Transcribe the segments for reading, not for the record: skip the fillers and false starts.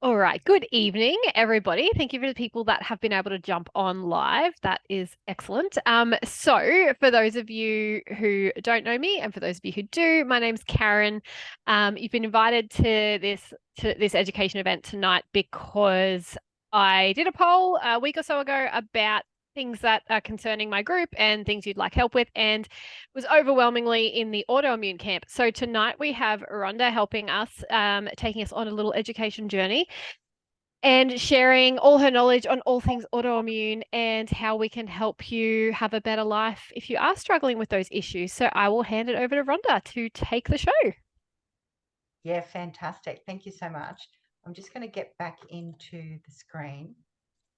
All right. Good evening, everybody. Thank you for the people that have been able to jump on live. That is excellent. So for those of you who don't know me, and for those of you who do, my name's Karen. You've been invited to this education event tonight because I did a poll a week or so ago about things that are concerning my group and things you'd like help with, and was overwhelmingly in the autoimmune camp. So tonight we have Rhonda helping us, taking us on a little education journey and sharing all her knowledge on all things autoimmune and how we can help you have a better life if you are struggling with those issues. So I will hand it over to Rhonda to take the show. Yeah, fantastic. Thank you so much. I'm just going to get back into the screen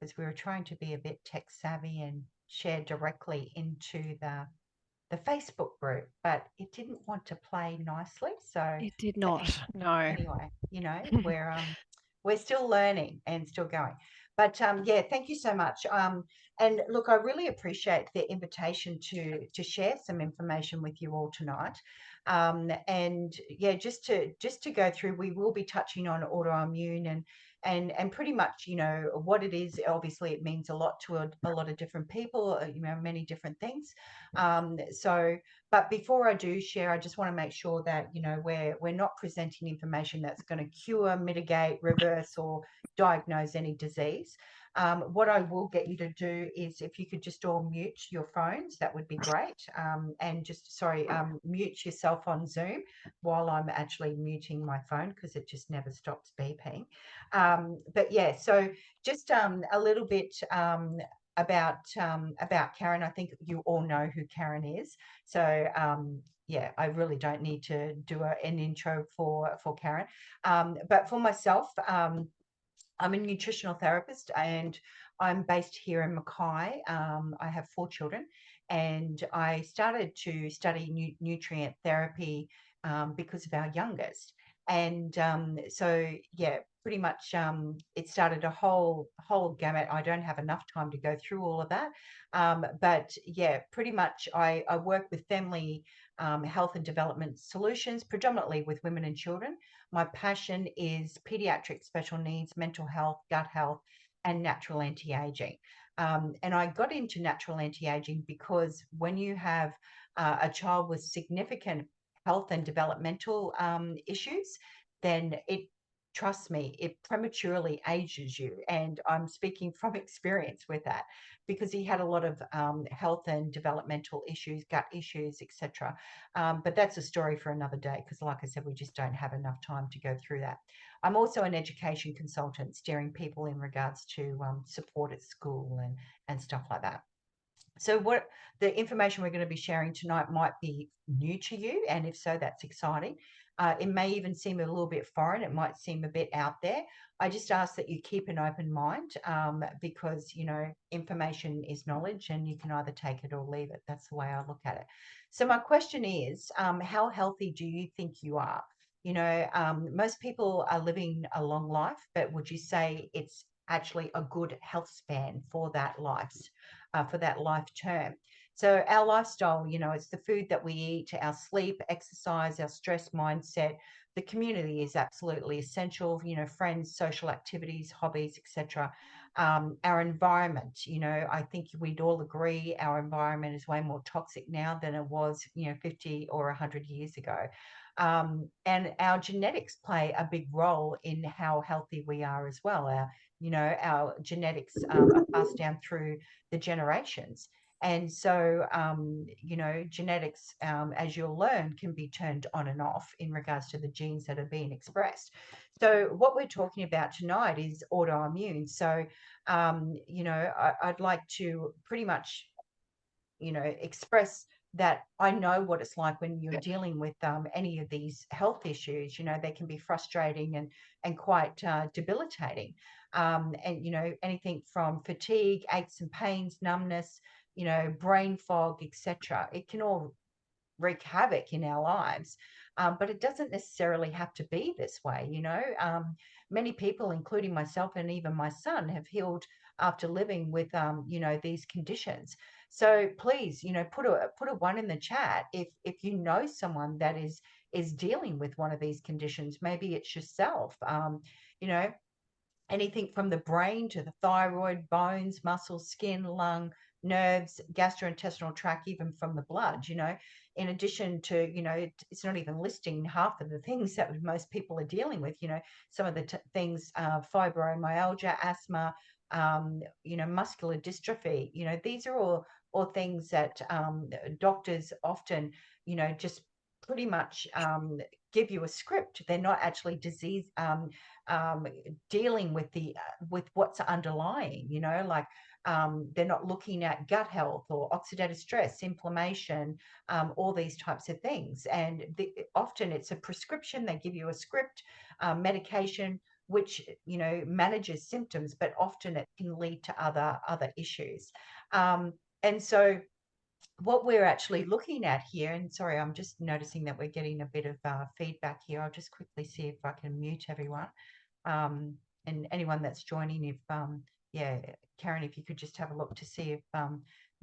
because we were trying to be a bit tech savvy and share directly into the Facebook group, but it didn't want to play nicely. So, It did but not. No. anyway, we're still learning and still going. But yeah, thank you so much. And look, I really appreciate the invitation to share some information with you all tonight. And yeah, just to go through, we will be touching on autoimmune and pretty much what it is. Obviously, it means a lot to a lot of different people. Many different things. So but before I do share, I just want to make sure that we're not presenting information that's going to cure, mitigate, reverse, or diagnose any disease. What I will get you to do is if you could just all mute your phones, that would be great. And just mute yourself on Zoom while I'm actually muting my phone because it just never stops beeping. But yeah, so just a little bit about Karen. I think you all know who Karen is. So yeah, I really don't need to do an intro for Karen. But for myself, I'm a nutritional therapist and I'm based here in Mackay. I have 4 children and I started to study nutrient therapy because of our youngest. And so, yeah, pretty much it started a whole gamut. I don't have enough time to go through all of that. But yeah, pretty much I work with family health and development solutions, predominantly with women and children. My passion is pediatric special needs, mental health, gut health, and natural anti-aging. And I got into natural anti-aging because when you have a child with significant health and developmental issues, then trust me, it prematurely ages you. And I'm speaking from experience with that because he had a lot of health and developmental issues, gut issues, etc. But that's a story for another day because, like I said, we just don't have enough time to go through that. I'm also an education consultant, steering people in regards to support at school and stuff like that. So, what the information we're going to be sharing tonight might be new to you, and if so, that's exciting. It may even seem a little bit foreign. It might seem a bit out there. I just ask that you keep an open mind because information is knowledge, and you can either take it or leave it. That's the way I look at it. So, my question is, how healthy do you think you are? Most people are living a long life, but would you say it's actually a good health span for that life term? So our lifestyle, it's the food that we eat, our sleep, exercise, our stress mindset. The community is absolutely essential. Friends, social activities, hobbies, etc. Our environment, I think we'd all agree our environment is way more toxic now than it was, 50 or 100 years ago. And our genetics play a big role in how healthy we are as well. Our genetics are passed down through the generations. And so, genetics, as you'll learn, can be turned on and off in regards to the genes that are being expressed. So, what we're talking about tonight is autoimmune. So, I'd like to pretty much express that I know what it's like when you're dealing with any of these health issues. They can be frustrating and quite debilitating. And anything from fatigue, aches and pains, numbness, brain fog, etc. It can all wreak havoc in our lives. But it doesn't necessarily have to be this way. Many people, including myself and even my son, have healed after living with these conditions. So please, put a one in the chat if you know someone that is dealing with one of these conditions. Maybe it's yourself. You know, anything from the brain to the thyroid, bones, muscles, skin, lung, nerves, gastrointestinal tract, even from the blood, in addition to, it's not even listing half of the things that most people are dealing with, some of the things, fibromyalgia, asthma, muscular dystrophy, these are all things that doctors often, just pretty much give you a script. They're not actually disease um, dealing with with what's underlying, like they're not looking at gut health or oxidative stress, inflammation, all these types of things. And often it's a prescription. They give you a script, medication, which manages symptoms, but often it can lead to other issues. And so what we're actually looking at here, and sorry, I'm just noticing that we're getting a bit of feedback here. I'll just quickly see if I can mute everyone. And anyone that's joining, if yeah, Karen, if you could just have a look to see if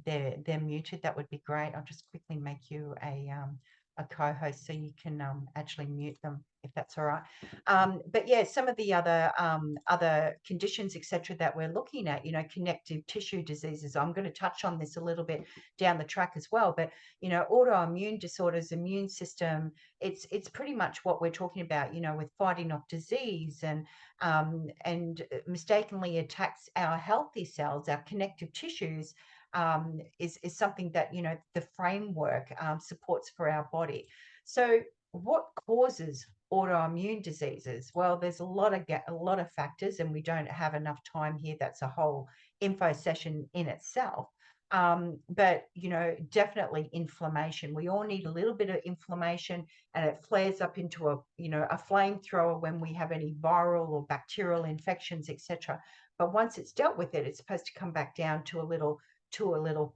they're muted, that would be great. I'll just quickly make you a co-host so you can actually mute them, if that's all right. But yeah, some of the other conditions, etc., that we're looking at, connective tissue diseases. I'm going to touch on this a little bit down the track as well. But autoimmune disorders, immune system, it's pretty much what we're talking about, with fighting off disease and mistakenly attacks our healthy cells, our connective tissues, is something that the framework supports for our body. So what causes autoimmune diseases? Well, there's a lot of factors, and we don't have enough time here. That's a whole info session in itself. But definitely inflammation. We all need a little bit of inflammation, and it flares up into a flamethrower when we have any viral or bacterial infections, etc. But once it's dealt with it's supposed to come back down to a little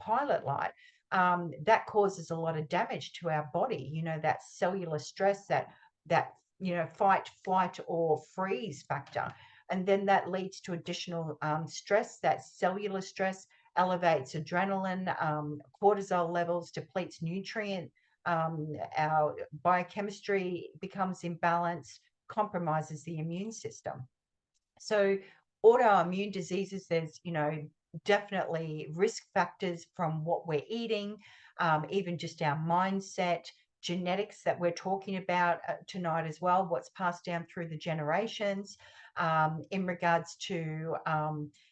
pilot light. That causes a lot of damage to our body. That cellular stress, that fight, flight, or freeze factor, and then that leads to additional stress. That cellular stress elevates adrenaline, cortisol levels, depletes nutrient, our biochemistry becomes imbalanced, compromises the immune system. So autoimmune diseases, there's, definitely risk factors from what we're eating, even just our mindset, genetics that we're talking about tonight as well, what's passed down through the generations, in regards to,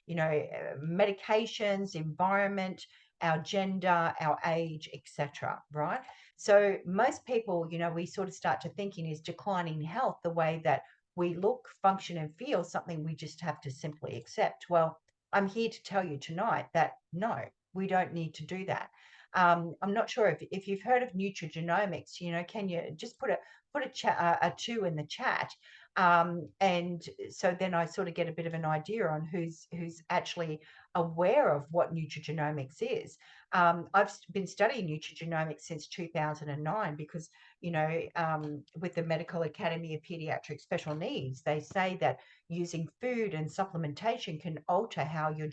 medications, environment, our gender, our age, etc. Right? So most people, we sort of start to thinking is declining health the way that we look, function, and feel something we just have to simply accept. Well, I'm here to tell you tonight that no, we don't need to do that. I'm not sure if you've heard of nutrigenomics. Can you just put a 2 in the chat? And so then I sort of get a bit of an idea on who's actually aware of what nutrigenomics is. I've been studying nutrigenomics since 2009 because, with the Medical Academy of Paediatric Special Needs, they say that using food and supplementation can alter how your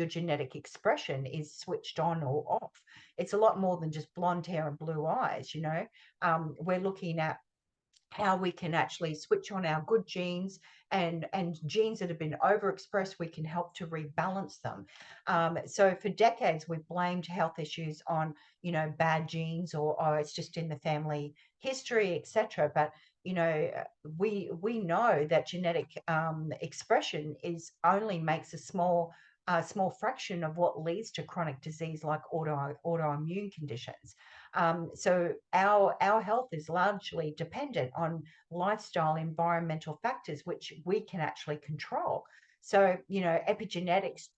genetic expression is switched on or off. It's a lot more than just blonde hair and blue eyes. We're looking at how we can actually switch on our good genes, and genes that have been overexpressed, we can help to rebalance them. So for decades, we've blamed health issues on, bad genes, or it's just in the family history, etc. But we know that genetic expression only makes a small fraction of what leads to chronic disease like autoimmune conditions. So our health is largely dependent on lifestyle, environmental factors, which we can actually control. So, epigenetics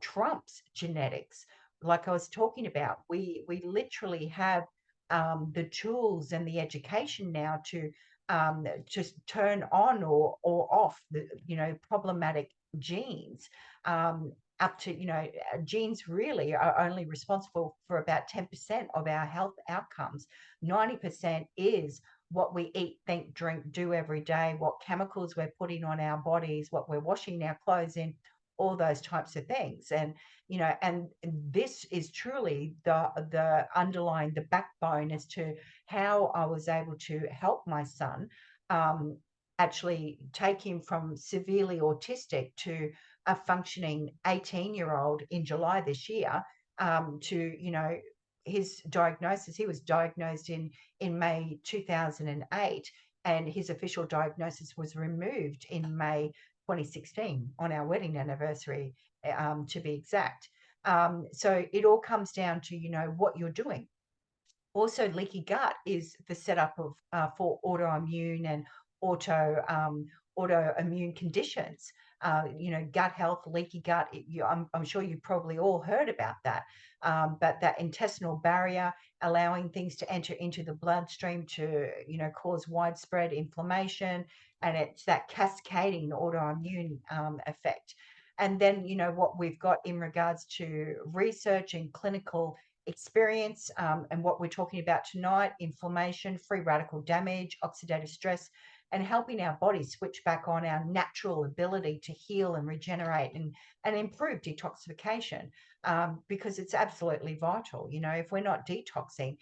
trumps genetics. Like I was talking about, we literally have the tools and the education now to just turn on or off the problematic genes. Up to, genes really are only responsible for about 10% of our health outcomes. 90% is what we eat, think, drink, do every day, what chemicals we're putting on our bodies, what we're washing our clothes in, all those types of things. And and this is truly the underlying, the backbone as to how I was able to help my son actually take him from severely autistic to a functioning 18-year-old in July this year, to, you know, his diagnosis. He was diagnosed in May 2008, and his official diagnosis was removed in May 2016 on our wedding anniversary, to be exact. So it all comes down to, you know, what you're doing. Also, leaky gut is the setup of for autoimmune and autoimmune conditions. You know, gut health, leaky gut. I'm sure you've probably all heard about that. But that intestinal barrier allowing things to enter into the bloodstream to, you know, cause widespread inflammation, and it's that cascading autoimmune effect. And then, you know, what we've got in regards to research and clinical experience, and what we're talking about tonight: inflammation, free radical damage, oxidative stress, and helping our body switch back on our natural ability to heal and regenerate, and improve detoxification, because it's absolutely vital. You know, if we're not detoxing,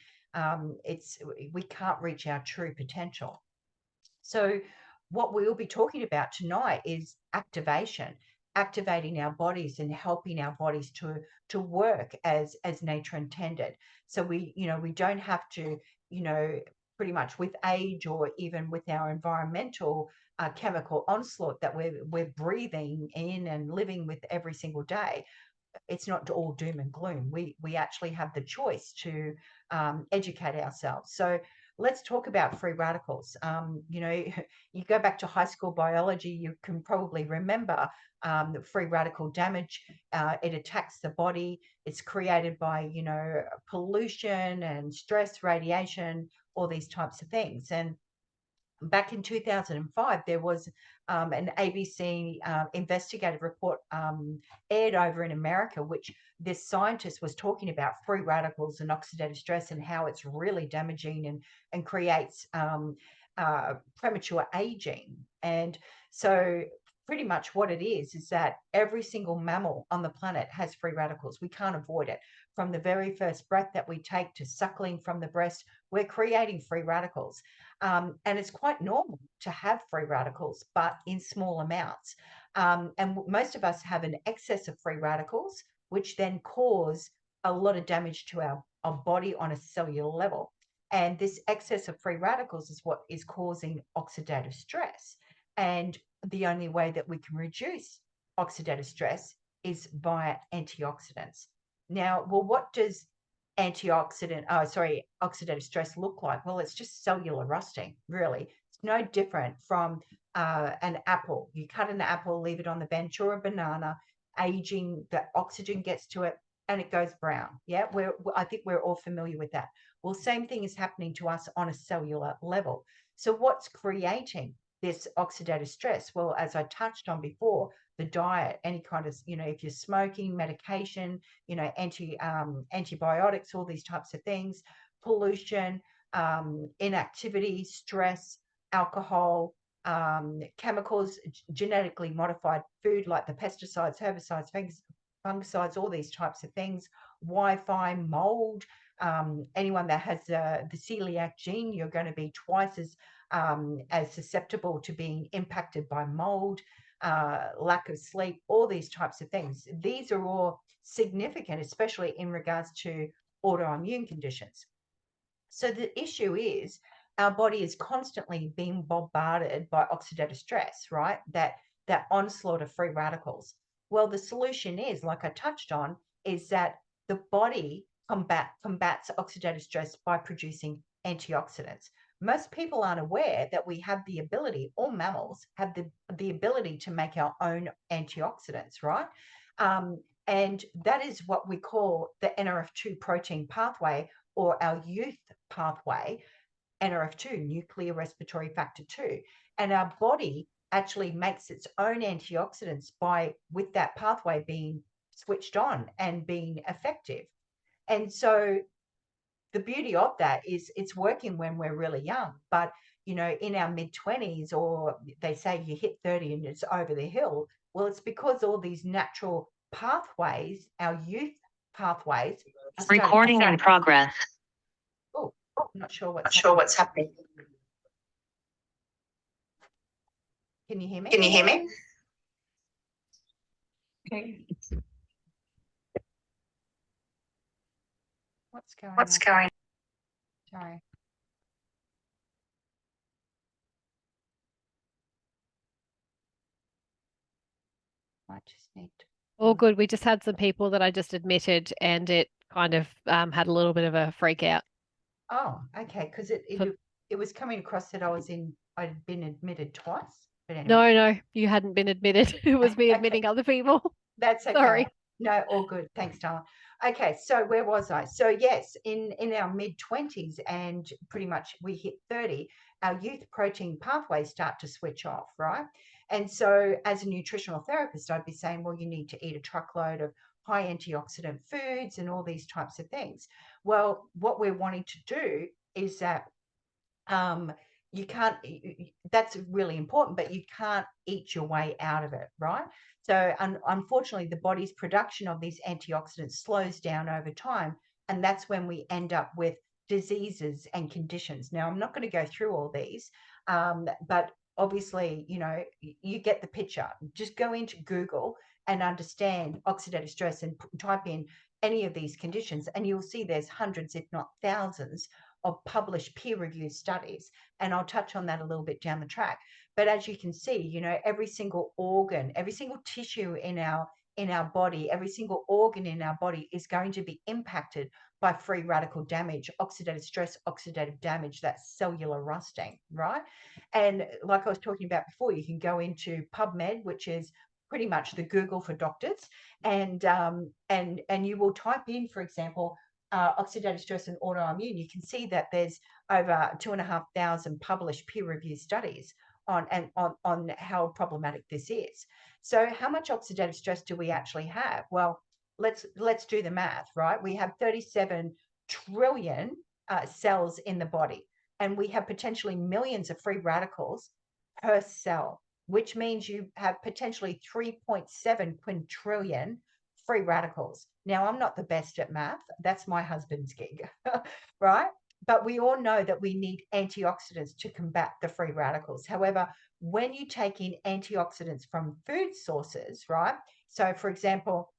we can't reach our true potential. So what we'll be talking about tonight is activation, activating our bodies and helping our bodies to work as nature intended. So we, you know, we don't have to, you know, pretty much with age or even with our environmental chemical onslaught that we're breathing in and living with every single day, it's not all doom and gloom. We actually have the choice to educate ourselves. So let's talk about free radicals. You know, you go back to high school biology, you can probably remember free radical damage. It attacks the body. It's created by, you know, pollution and stress, radiation, all these types of things. And back in 2005, there was an ABC investigative report aired over in America, which this scientist was talking about free radicals and oxidative stress and how it's really damaging and creates premature aging. And so pretty much what it is that every single mammal on the planet has free radicals. We can't avoid it. From the very first breath that we take to suckling from the breast, we're creating free radicals. And it's quite normal to have free radicals, but in small amounts. And most of us have an excess of free radicals, which then cause a lot of damage to our body on a cellular level. And this excess of free radicals is what is causing oxidative stress. And the only way that we can reduce oxidative stress is via antioxidants. Now, well, what does oxidative stress look like? Well, it's just cellular rusting, really. It's no different from an apple. You cut an apple, leave it on the bench, or a banana, aging, the oxygen gets to it and it goes brown. Yeah, I think we're all familiar with that. Well, same thing is happening to us on a cellular level. So what's creating this oxidative stress? Well, as I touched on before, the diet, any kind of, you know, if you're smoking, medication, you know, antibiotics, all these types of things, pollution, inactivity, stress, alcohol, chemicals, genetically modified food like the pesticides, herbicides, fungicides, all these types of things, Wi-Fi, mold. Anyone that has the celiac gene, you're going to be twice as susceptible to being impacted by mold. Lack of sleep, all these types of things. These are all significant, especially in regards to autoimmune conditions. So the issue is our body is constantly being bombarded by oxidative stress, right? That onslaught of free radicals. Well, the solution is, like I touched on, is that the body combats oxidative stress by producing antioxidants. Most people aren't aware that we have the ability, all mammals have the ability to make our own antioxidants, right? And that is what we call the NRF2 protein pathway, or our youth pathway, NRF2, nuclear respiratory factor 2. And our body actually makes its own antioxidants with that pathway being switched on and being effective. And so the beauty of that is it's working when we're really young, but you know, in our mid-20s, or they say you hit 30 and it's over the hill. Well, it's because all these natural pathways, our youth pathways, recording in progress. Oh, I'm not sure what's happening. Can you hear me? Can you hear me? Okay. What's going What's on? going Sorry. I just need to. All good. We just had some people that I just admitted, and it kind of had a little bit of a freak out. Oh, okay. Because it was coming across that I'd been admitted twice. But anyway. No, you hadn't been admitted. It was me Okay. admitting other people. That's okay. Sorry. No, all good. Thanks, darling. Okay, so where was I? So yes, in our mid-20s and pretty much we hit 30, our youth protein pathways start to switch off, right? And so as a nutritional therapist, I'd be saying, well, you need to eat a truckload of high antioxidant foods and all these types of things. Well, what we're wanting to do is that you can't, that's really important, but you can't eat your way out of it, right? So unfortunately, the body's production of these antioxidants slows down over time. And that's when we end up with diseases and conditions. Now, I'm not going to go through all these, but obviously, you get the picture. Just go into Google and understand oxidative stress and type in any of these conditions, and you'll see there's hundreds, if not thousands, of published peer-reviewed studies. And I'll touch on that a little bit down the track. But as you can see, every single organ, every single tissue in our body, every single organ in our body is going to be impacted by free radical damage, oxidative stress, oxidative damage, that cellular rusting, right? And like I was talking about before, you can go into PubMed, which is pretty much the Google for doctors, and you will type in, for example, oxidative stress and autoimmune. You can see that there's over 2,500 published peer-reviewed studies on how problematic this is. So how much oxidative stress do we actually have? Well, let's do the math, right? We have 37 trillion cells in the body, and we have potentially millions of free radicals per cell, which means you have potentially 3.7 quintillion free radicals. Now, I'm not the best at math. That's my husband's gig, right? But we all know that we need antioxidants to combat the free radicals. However, when you take in antioxidants from food sources, right? So, for example,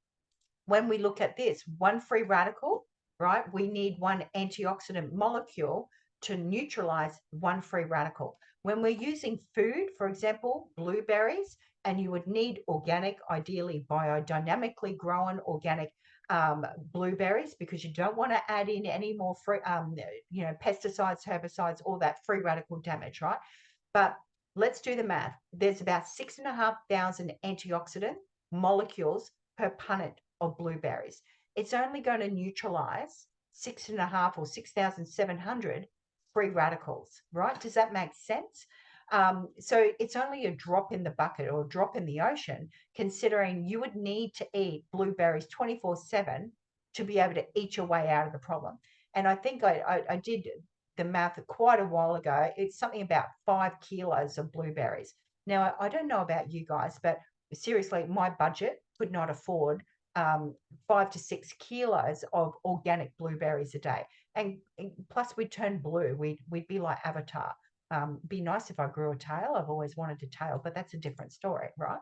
when we look at this, one free radical, right? We need one antioxidant molecule to neutralize one free radical. When we're using food, for example, blueberries, and you would need organic, ideally biodynamically grown organic blueberries, because you don't want to add in any more free, pesticides, herbicides, all that free radical damage, right? But let's do the math. There's about 6,500 antioxidant molecules per punnet of blueberries. It's only going to neutralize 6.5 or 6,700 free radicals, right? Does that make sense? So it's only a drop in the bucket or a drop in the ocean, considering you would need to eat blueberries 24/7 to be able to eat your way out of the problem. And I think I did the math quite a while ago. It's something about 5 kilos of blueberries. Now, I don't know about you guys, but seriously, my budget could not afford 5 to 6 kilos of organic blueberries a day. And plus we'd turn blue. We'd be like Avatar. Be nice if I grew a tail. I've always wanted a tail, but that's a different story, right?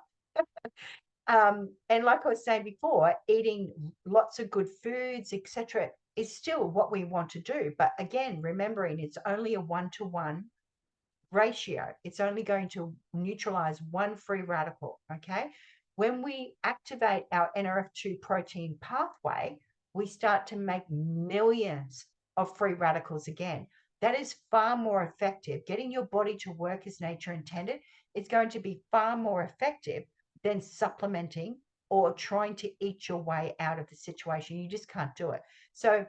And like I was saying before, eating lots of good foods, etc., is still what we want to do. But again, remembering it's only a 1-to-1 ratio. It's only going to neutralize one free radical, okay? When we activate our NRF2 protein pathway, we start to make millions of free radicals again. That is far more effective. Getting your body to work as nature intended is going to be far more effective than supplementing or trying to eat your way out of the situation. You just can't do it. So,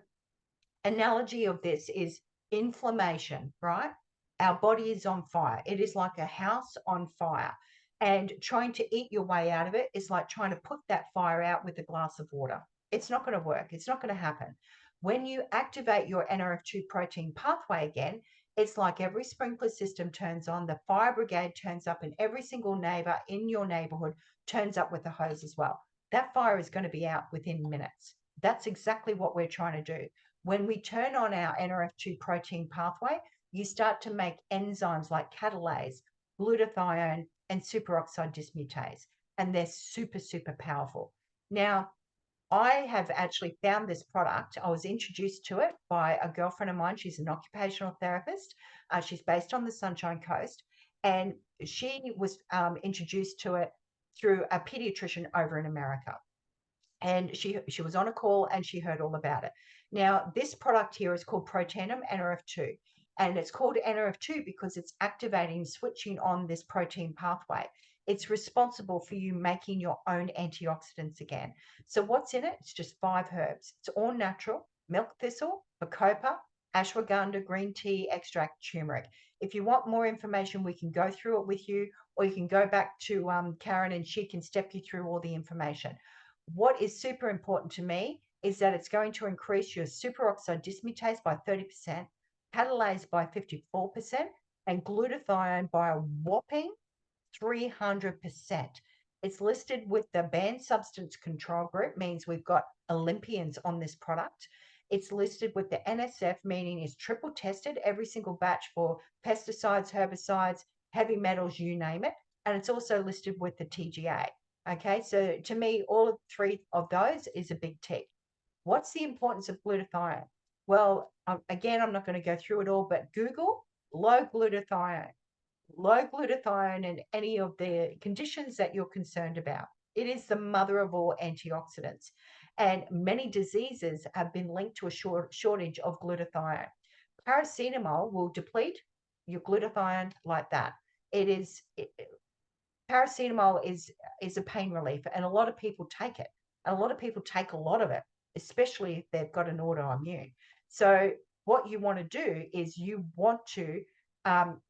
analogy of this is inflammation, right? Our body is on fire. It is like a house on fire. And trying to eat your way out of it is like trying to put that fire out with a glass of water. It's not going to work. It's not going to happen. When you activate your NRF2 protein pathway again, it's like every sprinkler system turns on, the fire brigade turns up, and every single neighbor in your neighborhood turns up with the hose as well. That fire is going to be out within minutes. That's exactly what we're trying to do. When we turn on our NRF2 protein pathway, you start to make enzymes like catalase, glutathione, and superoxide dismutase, and they're super, super powerful. Now, I have actually found this product. I was introduced to it by a girlfriend of mine. She's an occupational therapist. She's based on the Sunshine Coast, and she was introduced to it through a pediatrician over in America. And she was on a call and she heard all about it. Now, this product here is called Protanum NRF2, and it's called NRF2 because it's activating, switching on this protein pathway. It's responsible for you making your own antioxidants again. So what's in it? It's just 5 herbs. It's all natural: milk thistle, bacopa, ashwagandha, green tea extract, turmeric. If you want more information, we can go through it with you, or you can go back to Karen and she can step you through all the information. What is super important to me is that it's going to increase your superoxide dismutase by 30%, catalase by 54%, and glutathione by a whopping 300%. It's listed with the banned substance control group, means we've got Olympians on this product. It's listed with the NSF, meaning it's triple tested, every single batch for pesticides, herbicides, heavy metals, you name it. And it's also listed with the TGA. Okay, so to me, all of 3 of those is a big tick. What's the importance of glutathione? Well, again, I'm not going to go through it all, but Google low glutathione and any of the conditions that you're concerned about. It is the mother of all antioxidants. And many diseases have been linked to a shortage of glutathione. Paracetamol will deplete your glutathione like that. Paracetamol is a pain relief, and a lot of people take it. And a lot of people take a lot of it, especially if they've got an autoimmune. So what you want to do is you want to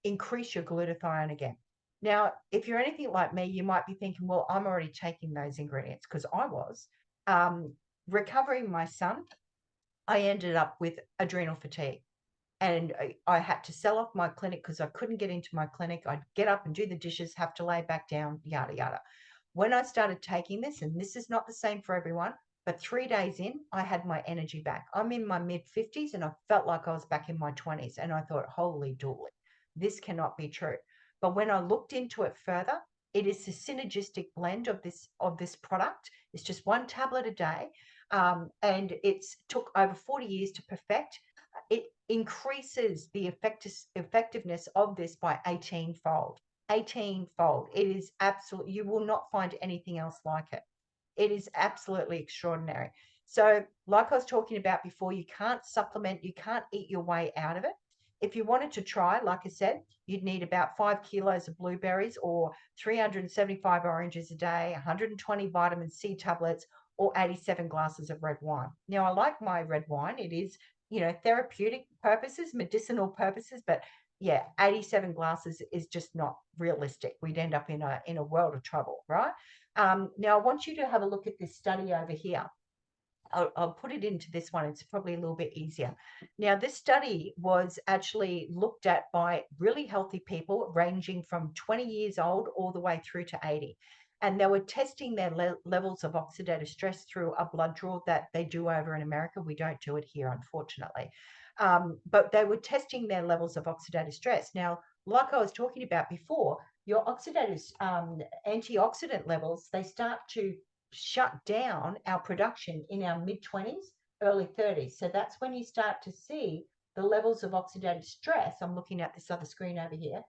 increase your glutathione again. Now, if you're anything like me, you might be thinking, well, I'm already taking those ingredients, because I was. Recovering my son, I ended up with adrenal fatigue. And I had to sell off my clinic because I couldn't get into my clinic. I'd get up and do the dishes, have to lay back down, yada, yada. When I started taking this, and this is not the same for everyone, but 3 days in, I had my energy back. I'm in my mid-50s and I felt like I was back in my 20s. And I thought, holy dooly, this cannot be true. But when I looked into it further, it is a synergistic blend of this product. It's just 1 tablet a day. And it's took over 40 years to perfect. It increases the effectiveness of this by 18-fold. 18-fold. It is absolutely, you will not find anything else like it. It is absolutely extraordinary. So like I was talking about before, you can't supplement, you can't eat your way out of it. If you wanted to try, like I said, you'd need about 5 kilos of blueberries or 375 oranges a day, 120 vitamin C tablets, or 87 glasses of red wine. Now, I like my red wine. It is, therapeutic purposes, medicinal purposes, but yeah, 87 glasses is just not realistic. We'd end up in a world of trouble, right? Now, I want you to have a look at this study over here. I'll put it into this one. It's probably a little bit easier. Now, this study was actually looked at by really healthy people ranging from 20 years old all the way through to 80. And they were testing their levels of oxidative stress through a blood draw that they do over in America. We don't do it here, unfortunately. But they were testing their levels of oxidative stress. Now, like I was talking about before, your oxidative antioxidant levels, they start to shut down our production in our mid-20s, early 30s. So that's when you start to see the levels of oxidative stress, I'm looking at this other screen over here,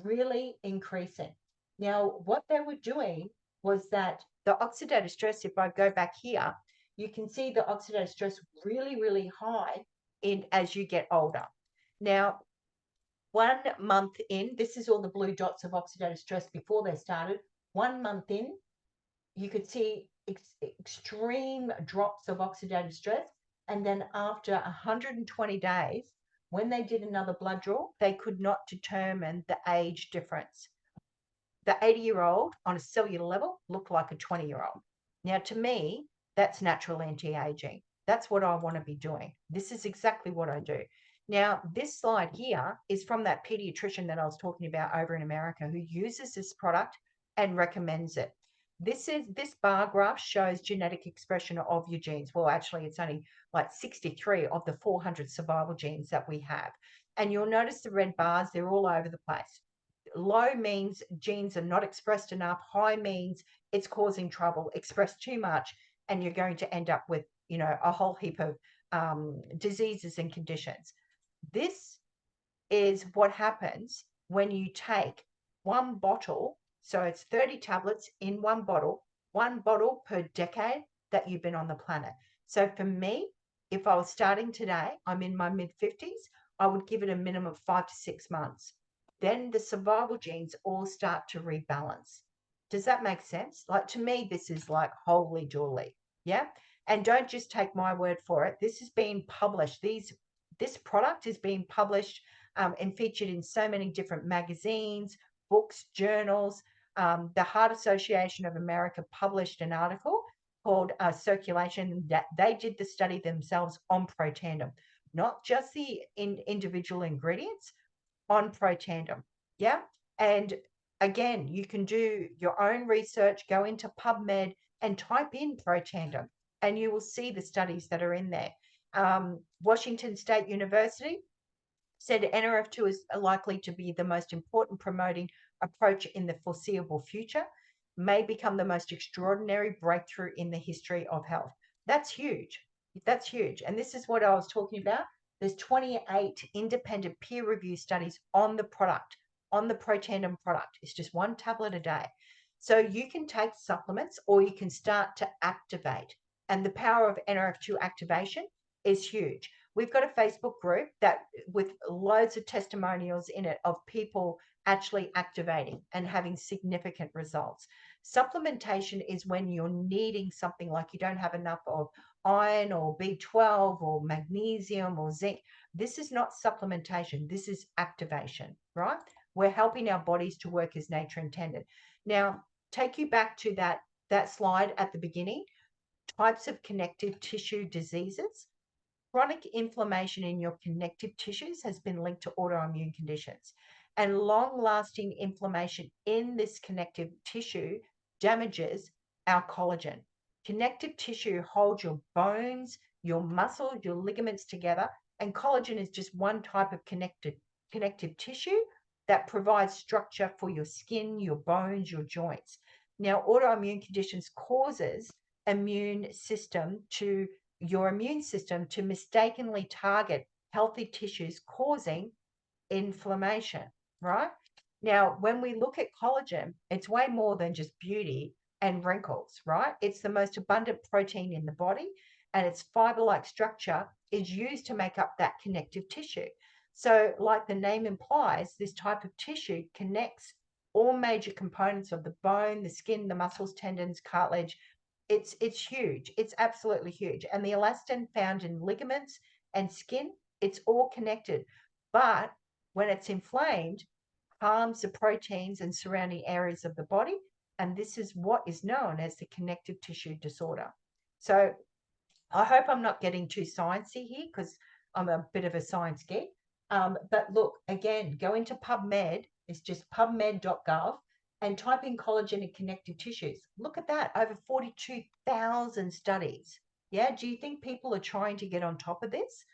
really increasing. Now, what they were doing was that the oxidative stress, if I go back here, you can see the oxidative stress really, really high as you get older. Now, 1 month in, this is all the blue dots of oxidative stress before they started. 1 month in, you could see extreme drops of oxidative stress. And then after 120 days, when they did another blood draw, they could not determine the age difference. The 80-year-old on a cellular level looked like a 20-year-old. Now, to me, that's natural anti-aging. That's what I want to be doing. This is exactly what I do. Now, this slide here is from that pediatrician that I was talking about over in America who uses this product and recommends it. This bar graph shows genetic expression of your genes. Well, actually, it's only like 63 of the 400 survival genes that we have. And you'll notice the red bars, they're all over the place. Low means genes are not expressed enough. High means it's causing trouble. Expressed too much, and you're going to end up with, a whole heap of diseases and conditions. This is what happens when you take one bottle. So it's 30 tablets in one bottle per decade that you've been on the planet. So for me, if I was starting today, I'm in my mid-50s, I would give it a minimum of 5 to 6 months. Then the survival genes all start to rebalance. Does that make sense? Like, to me, this is like holy jewelry. Yeah. And don't just take my word for it. This is being published. This product is being published and featured in so many different magazines, books, journals. The Heart Association of America published an article called Circulation, that they did the study themselves on Protandim, not just the individual ingredients, on Protandim. Yeah. And again, you can do your own research, go into PubMed and type in Protandim, and you will see the studies that are in there. Washington State University said NRF2 is likely to be the most important promoting approach in the foreseeable future, may become the most extraordinary breakthrough in the history of health. That's huge. That's huge. And this is what I was talking about. There's 28 independent peer-reviewed studies on the product, on the Protandim product. It's just one tablet a day. So you can take supplements or you can start to activate. And the power of NRF2 activation is huge. We've got a Facebook group that with loads of testimonials in it of people actually activating and having significant results. Supplementation is when you're needing something, like you don't have enough of iron or B12 or magnesium or zinc. This is not supplementation. This is activation, right? We're helping our bodies to work as nature intended. Now, take you back to that slide at the beginning. Types of connective tissue diseases. Chronic inflammation in your connective tissues has been linked to autoimmune conditions, and long-lasting inflammation in this connective tissue damages our collagen. Connective tissue holds your bones, your muscles, your ligaments together, and collagen is just one type of connective tissue that provides structure for your skin, your bones, your joints. Now, autoimmune conditions causes your immune system to mistakenly target healthy tissues, causing inflammation, right? Now, when we look at collagen, it's way more than just beauty and wrinkles, right? It's the most abundant protein in the body, and its fiber-like structure is used to make up that connective tissue. So, like the name implies, this type of tissue connects all major components of the bone, the skin, the muscles, tendons, cartilage. It's huge. It's absolutely huge. And the elastin found in ligaments and skin, it's all connected. But when it's inflamed, harms the proteins and surrounding areas of the body. And this is what is known as the connective tissue disorder. So I hope I'm not getting too sciencey here, because I'm a bit of a science geek. But look, again, go into PubMed. It's just pubmed.gov. And type in collagen and connective tissues. Look at that, over 42,000 studies. Yeah, do you think people are trying to get on top of this?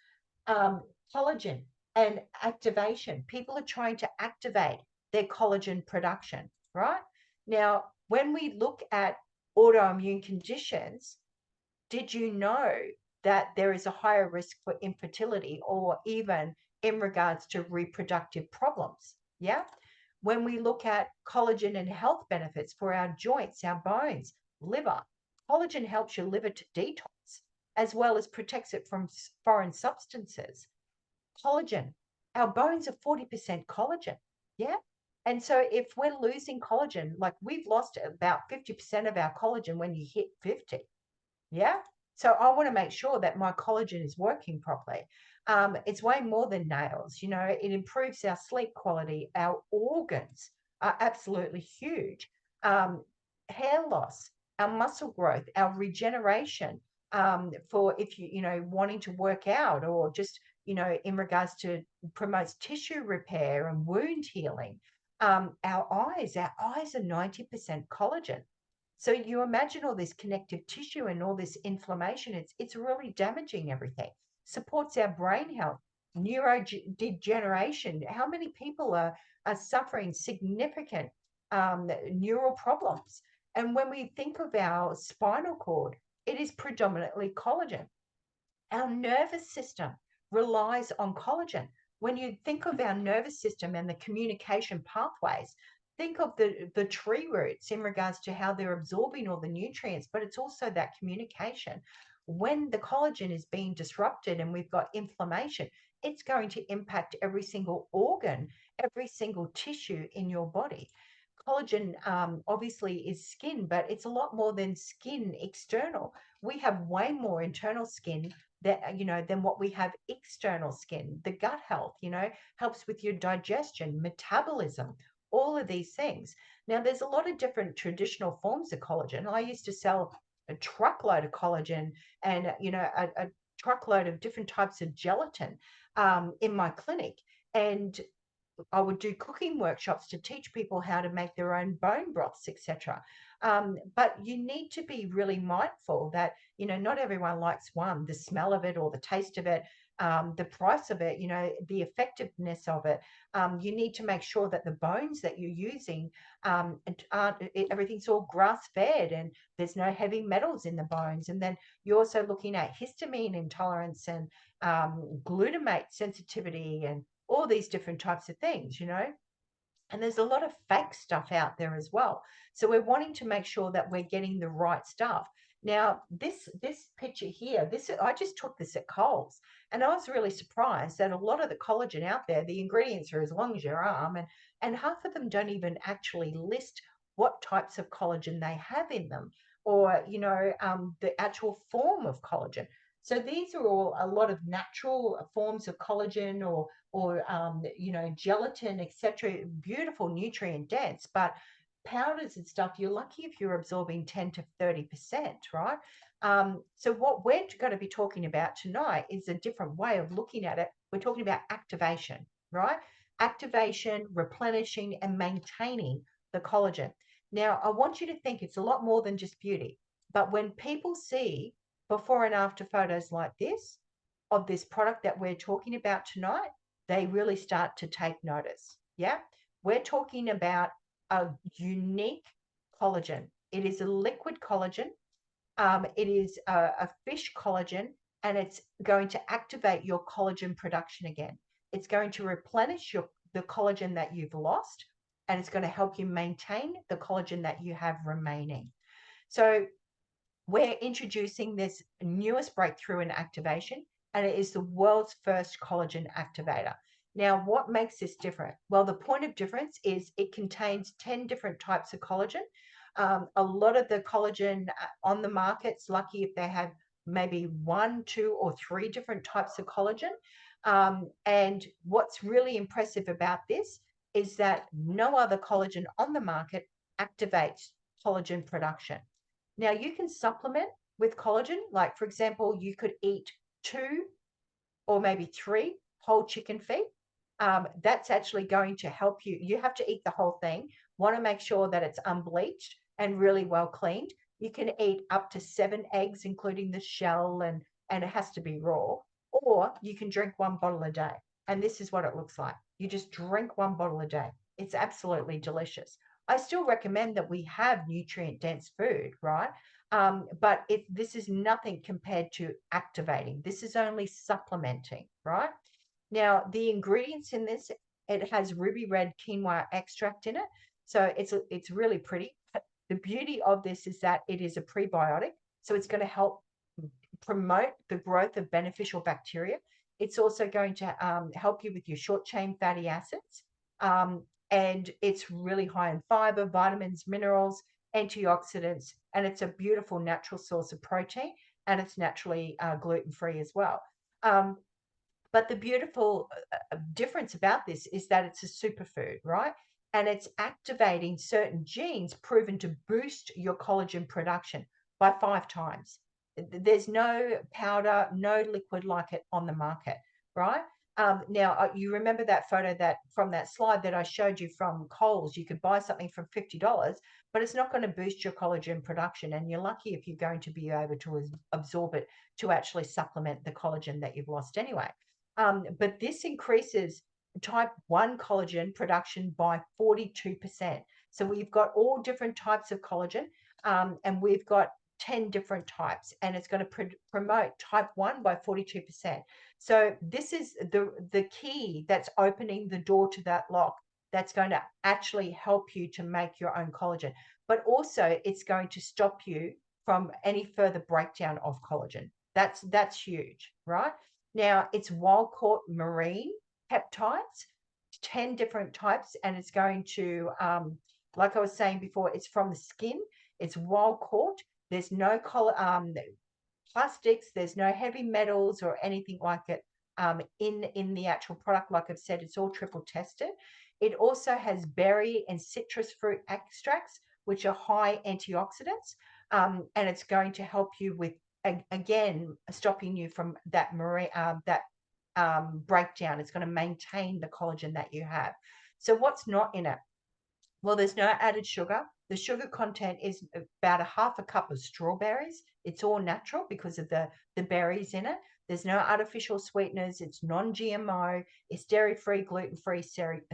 Collagen and activation. People are trying to activate their collagen production, right? Now, when we look at autoimmune conditions, did you know that there is a higher risk for infertility, or even in regards to reproductive problems? Yeah. When we look at collagen and health benefits for our joints, our bones, liver, collagen helps your liver to detox, as well as protects it from foreign substances. Collagen, our bones are 40% collagen. Yeah. And so if we're losing collagen, like we've lost about 50% of our collagen when you hit 50. Yeah. So I want to make sure that my collagen is working properly. It's way more than nails. It improves our sleep quality. Our organs are absolutely huge. Hair loss, our muscle growth, our regeneration, for if wanting to work out, or just, in regards to promotes tissue repair and wound healing. Our eyes are 90% collagen. So you imagine all this connective tissue and all this inflammation, it's really damaging everything. Supports our brain health, neurodegeneration. How many people are are suffering significant neural problems. And when we think of our spinal cord, it is predominantly collagen. Our nervous system relies on collagen. When you think of our nervous system and the communication pathways, think of the tree roots in regards to how they're absorbing all the nutrients, but it's also that communication. When the collagen is being disrupted and we've got inflammation, it's going to impact every single organ, every single tissue in your body. Collagen obviously is skin, but it's a lot more than skin external. We have way more internal skin that, than what we have external skin. The gut health, helps with your digestion, metabolism, all of these things. Now, there's a lot of different traditional forms of collagen. I used to sell a truckload of collagen and, a truckload of different types of gelatin in my clinic. And I would do cooking workshops to teach people how to make their own bone broths, etc. But you need to be really mindful that, not everyone likes one, the smell of it or the taste of it, the price of it, the effectiveness of it. You need to make sure that the bones that you're using, everything's all grass-fed and there's no heavy metals in the bones. And then you're also looking at histamine intolerance and glutamate sensitivity and all these different types of things, and there's a lot of fake stuff out there as well. So we're wanting to make sure that we're getting the right stuff. Now, this picture here, I just took this at Coles, and I was really surprised that a lot of the collagen out there, the ingredients are as long as your arm, and half of them don't even actually list what types of collagen they have in them, or the actual form of collagen. So these are all a lot of natural forms of collagen or gelatin, etc. Beautiful, nutrient dense, but powders and stuff, you're lucky if you're absorbing 10 to 30%, right? So what we're going to be talking about tonight is a different way of looking at it. We're talking about activation, right? Activation, replenishing, and maintaining the collagen. Now, I want you to think it's a lot more than just beauty, but when people see before and after photos like this of this product that we're talking about tonight, they really start to take notice. Yeah, we're talking about a unique collagen. It is a liquid collagen. It is a fish collagen, and it's going to activate your collagen production again. It's going to replenish the collagen that you've lost, and it's going to help you maintain the collagen that you have remaining. So we're introducing this newest breakthrough in activation, and it is the world's first collagen activator. Now, what makes this different? Well, the point of difference is it contains 10 different types of collagen. A lot of the collagen on the market's lucky if they have maybe 1, 2, or 3 different types of collagen. And what's really impressive about this is that no other collagen on the market activates collagen production. Now, you can supplement with collagen. Like, for example, you could eat 2 or maybe 3 whole chicken feet. That's actually going to help you. You have to eat the whole thing. Want to make sure that it's unbleached and really well cleaned. You can eat up to 7 eggs, including the shell, and it has to be raw. Or you can drink 1 bottle a day. And this is what it looks like. You just drink 1 bottle a day. It's absolutely delicious. I still recommend that we have nutrient-dense food, right? But this is nothing compared to activating. This is only supplementing, right? Now, the ingredients in this, it has ruby red quinoa extract in it. So it's really pretty. The beauty of this is that it is a prebiotic. So it's going to help promote the growth of beneficial bacteria. It's also going to help you with your short-chain fatty acids. And it's really high in fiber, vitamins, minerals, antioxidants, and it's a beautiful natural source of protein, and it's naturally gluten-free as well. But the beautiful difference about this is that it's a superfood, right? And it's activating certain genes proven to boost your collagen production by 5 times. There's no powder, no liquid like it on the market, right? Now, you remember that photo from that slide that I showed you from Coles. You could buy something for $50, but it's not going to boost your collagen production. And you're lucky if you're going to be able to absorb it to actually supplement the collagen that you've lost anyway. But this increases type 1 collagen production by 42%. So we've got all different types of collagen, and we've got 10 different types, and it's going to promote type 1 by 42%. So this is the key that's opening the door to that lock, that's going to actually help you to make your own collagen. But also it's going to stop you from any further breakdown of collagen. That's huge, right? Now it's wild-caught marine peptides, 10 different types, and it's going to, like I was saying before, it's from the skin, it's wild-caught, there's no plastics, there's no heavy metals or anything like it in the actual product. Like I've said, it's all triple tested. It also has berry and citrus fruit extracts, which are high antioxidants, and it's going to help you with, again, stopping you from that breakdown. It's going to maintain the collagen that you have. So what's not in it? Well, there's no added sugar. The sugar content is about a half a cup of strawberries. It's all natural because of the berries in it. There's no artificial sweeteners. It's non-GMO. It's dairy-free, gluten-free,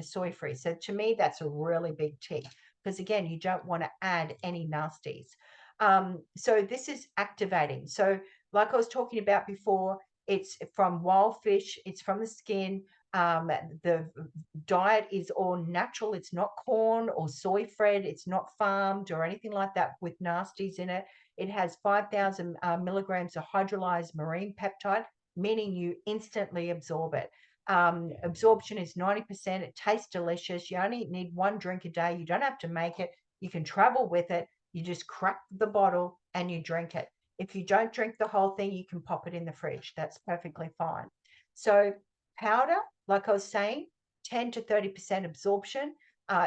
soy-free. So to me, that's a really big tick because, again, you don't want to add any nasties. So this is activating. So like I was talking about before, it's from wild fish. It's from the skin. The diet is all natural. It's not corn or soy fed. It's not farmed or anything like that with nasties in it. It has 5,000 milligrams of hydrolyzed marine peptide, meaning you instantly absorb it. Absorption is 90%. It tastes delicious. You only need 1 drink a day. You don't have to make it. You can travel with it. You just crack the bottle and you drink it. If you don't drink the whole thing, you can pop it in the fridge. That's perfectly fine. So powder, like I was saying, 10 to 30% absorption.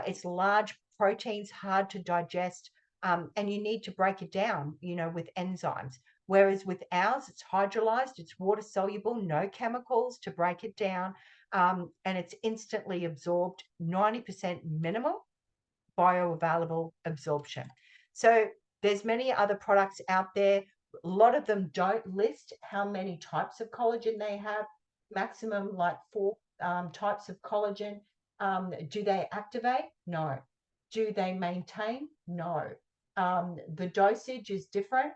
It's large proteins, hard to digest, and you need to break it down, with enzymes. Whereas with ours, it's hydrolyzed, it's water soluble, no chemicals to break it down, and it's instantly absorbed, 90% minimal bioavailable absorption. So there's many other products out there. A lot of them don't list how many types of collagen they have, maximum like 4 types of collagen. Do they activate? No. Do they maintain? No. The dosage is different.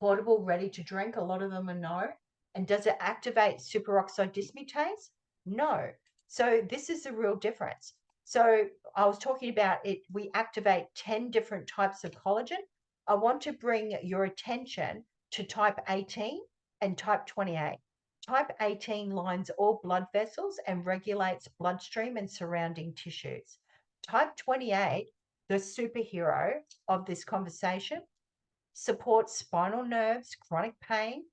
Portable, ready to drink, a lot of them are no. And does it activate superoxide dismutase? No. So this is the real difference. So I was talking about it, we activate 10 different types of collagen. I want to bring your attention to type 18 and type 28. Type 18 lines all blood vessels and regulates bloodstream and surrounding tissues. Type 28, the superhero of this conversation, supports spinal nerves, chronic pain,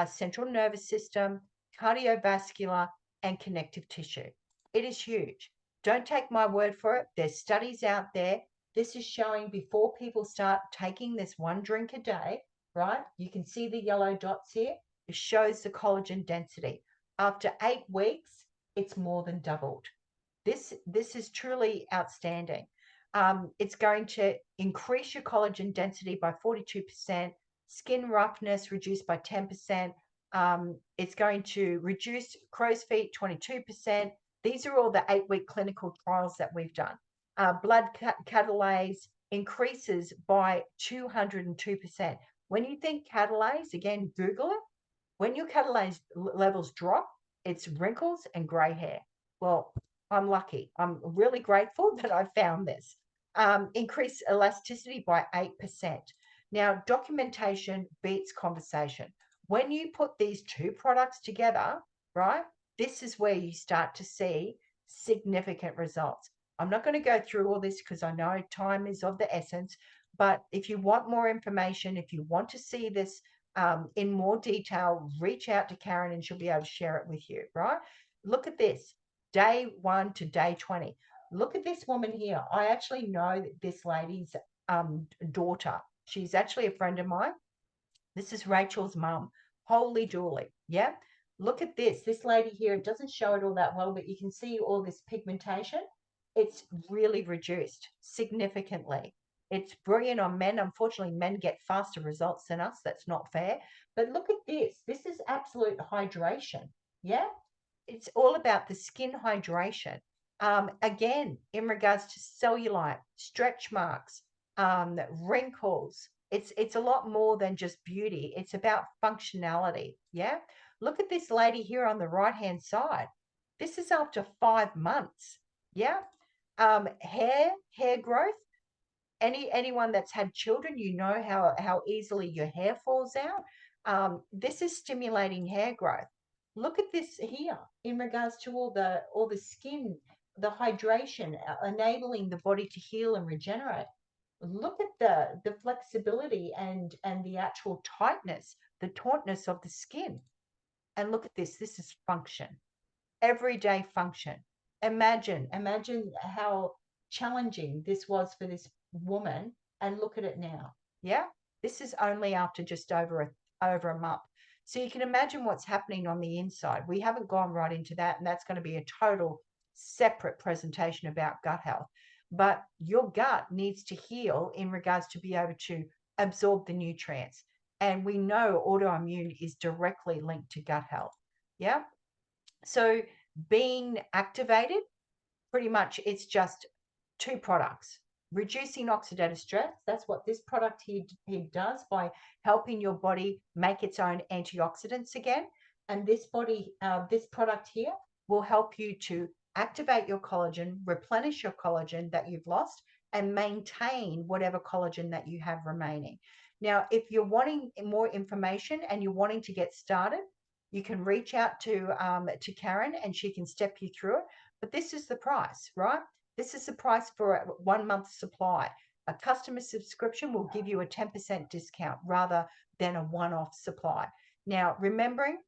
central nervous system, cardiovascular, and connective tissue. It is huge. Don't take my word for it. There's studies out there. This is showing before people start taking this 1 drink a day, right? You can see the yellow dots here. It shows the collagen density. After 8 weeks, it's more than doubled. This is truly outstanding. It's going to increase your collagen density by 42%, skin roughness reduced by 10%. It's going to reduce crow's feet 22%. These are all the 8-week clinical trials that we've done. Blood catalase increases by 202%. When you think catalase, again, Google it. When your catalase levels drop, it's wrinkles and gray hair. Well, I'm lucky. I'm really grateful that I found this. Increase elasticity by 8%. Now, documentation beats conversation. When you put these 2 products together, right, this is where you start to see significant results. I'm not going to go through all this because I know time is of the essence, but if you want more information, if you want to see this in more detail, reach out to Karen and she'll be able to share it with you, right? Look at this, day 1 to day 20. Look at this woman here. I actually know this lady's daughter. She's actually a friend of mine. This is Rachel's mum. Holy dooly. Yeah. Look at this. This lady here, it doesn't show it all that well, but you can see all this pigmentation. It's really reduced significantly. It's brilliant on men. Unfortunately, men get faster results than us. That's not fair. But look at this. This is absolute hydration. Yeah. it's all about the skin hydration. Again, in regards to cellulite, stretch marks, wrinkles, it's a lot more than just beauty. It's about functionality. Yeah. Look at this lady here on the right-hand side. This is after 5 months. Yeah. Hair growth. Anyone that's had children, you know how easily your hair falls out. This is stimulating hair growth. Look at this here in regards to all the skin, the hydration, enabling the body to heal and regenerate. Look at the flexibility and the actual tightness, the tautness of the skin. And look at this. This is function, everyday function. Imagine how challenging this was for this woman, and look at it now. Yeah, this is only after just over a month. So you can imagine what's happening on the inside. We haven't gone right into that, and that's going to be a total separate presentation about gut health. But your gut needs to heal in regards to be able to absorb the nutrients. And we know autoimmune is directly linked to gut health. Yeah. So being activated, pretty much it's just 2 products. Reducing oxidative stress, that's what this product here does by helping your body make its own antioxidants again. And this product here will help you to activate your collagen, replenish your collagen that you've lost, and maintain whatever collagen that you have remaining. Now, if you're wanting more information and you're wanting to get started, you can reach out to Karen and she can step you through it. But this is the price, right? This is the price for a 1 month supply. A customer subscription will give you a 10% discount rather than a one-off supply. Now, remembering,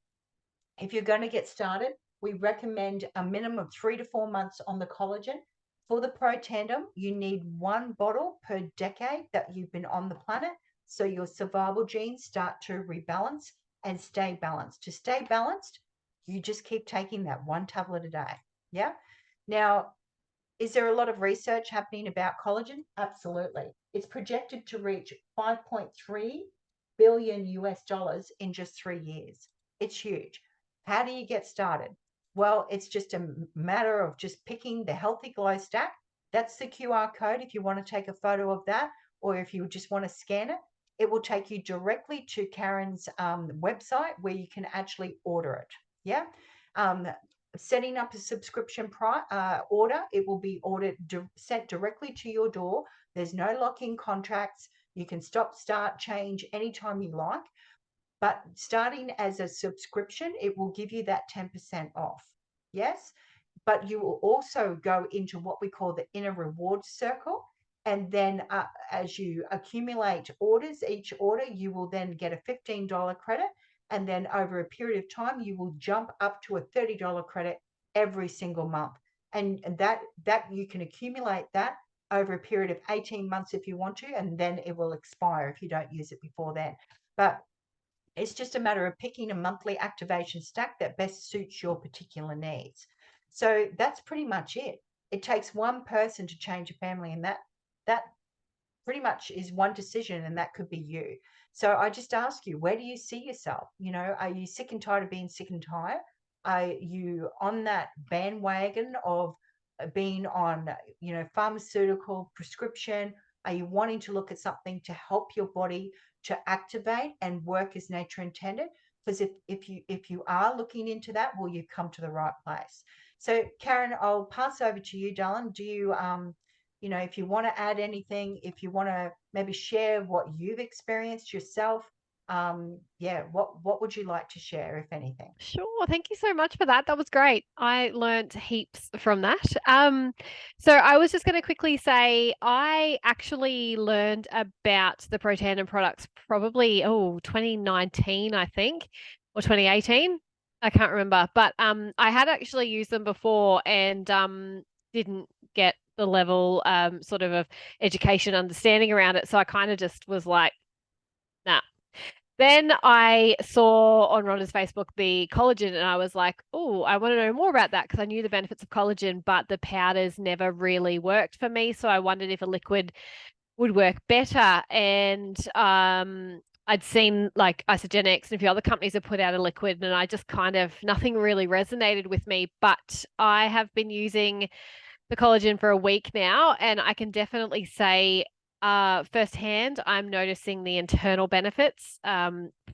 if you're going to get started, we recommend a minimum of 3 to 4 months on the collagen. For the Pro Tandem, you need 1 bottle per decade that you've been on the planet, so your survival genes start to rebalance and stay balanced. To stay balanced, you just keep taking that 1 tablet a day. Yeah. Now, is there a lot of research happening about collagen? Absolutely. It's projected to reach 5.3 billion US dollars in just 3 years. It's huge. How do you get started? Well, it's just a matter of just picking the Healthy Glow Stack. That's the QR code if you want to take a photo of that, or if you just want to scan it. It will take you directly to Karen's website where you can actually order it. Yeah. Setting up a subscription order, it will be sent directly to your door. There's no lock-in contracts. You can stop, start, change anytime you like. But starting as a subscription, it will give you that 10% off. Yes. But you will also go into what we call the inner rewards circle. And then as you accumulate orders, each order, you will then get a $15 credit. And then over a period of time, you will jump up to a $30 credit every single month. And that you can accumulate that over a period of 18 months if you want to, and then it will expire if you don't use it before then. But it's just a matter of picking a monthly activation stack that best suits your particular needs. So that's pretty much it. It takes one person to change a family, and that pretty much is one decision, and that could be you. So I just ask you, where do you see yourself? You know, are you sick and tired of being sick and tired? Are you on that bandwagon of being on, you know, pharmaceutical prescription? Are you wanting to look at something to help your body to activate and work as nature intended? Because if you are looking into that, well, you've come to the right place. So Karen, I'll pass over to you, darling. Do you you know, if you want to add anything, if you want to maybe share what you've experienced yourself, yeah, what would you like to share, if anything? Sure. Thank you so much for that. That was great. I learned heaps from that. So I was just going to quickly say I actually learned about the Pro Tandem products probably 2019, I think, or 2018. I can't remember, but I had actually used them before and didn't get the level sort of education understanding around it. So I kind of just was like, nah. Then I saw on Rhonda's Facebook the collagen, and I was like, oh, I want to know more about that because I knew the benefits of collagen, but the powders never really worked for me. So I wondered if a liquid would work better. And I'd seen like Isogenics and a few other companies have put out a liquid, and I just kind of, nothing really resonated with me. But I have been using the collagen for a week now, and I can definitely say firsthand, I'm noticing the internal benefits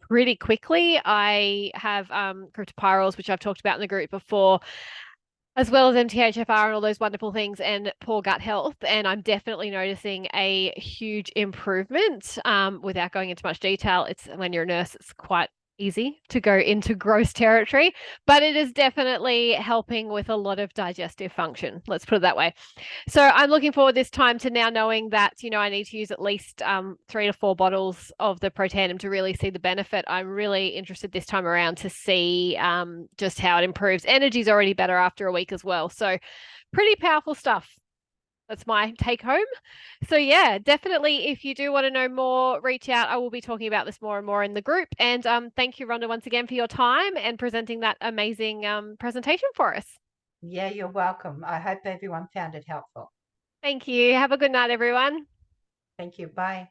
pretty quickly. I have cryptopyrroles, which I've talked about in the group before, as well as MTHFR and all those wonderful things, and poor gut health. And I'm definitely noticing a huge improvement. Without going into much detail, it's when you're a nurse, it's quite easy to go into gross territory, but it is definitely helping with a lot of digestive function. Let's put it that way. So I'm looking forward this time to now knowing that, you know, I need to use at least 3 to 4 bottles of the Protandim to really see the benefit. I'm really interested this time around to see just how it improves. Energy's already better after a week as well. So pretty powerful stuff. That's my take home. So yeah, definitely if you do want to know more, reach out. I will be talking about this more and more in the group. And thank you, Rhonda, once again for your time and presenting that amazing presentation for us. Yeah, you're welcome. I hope everyone found it helpful. Thank you. Have a good night, everyone. Thank you. Bye.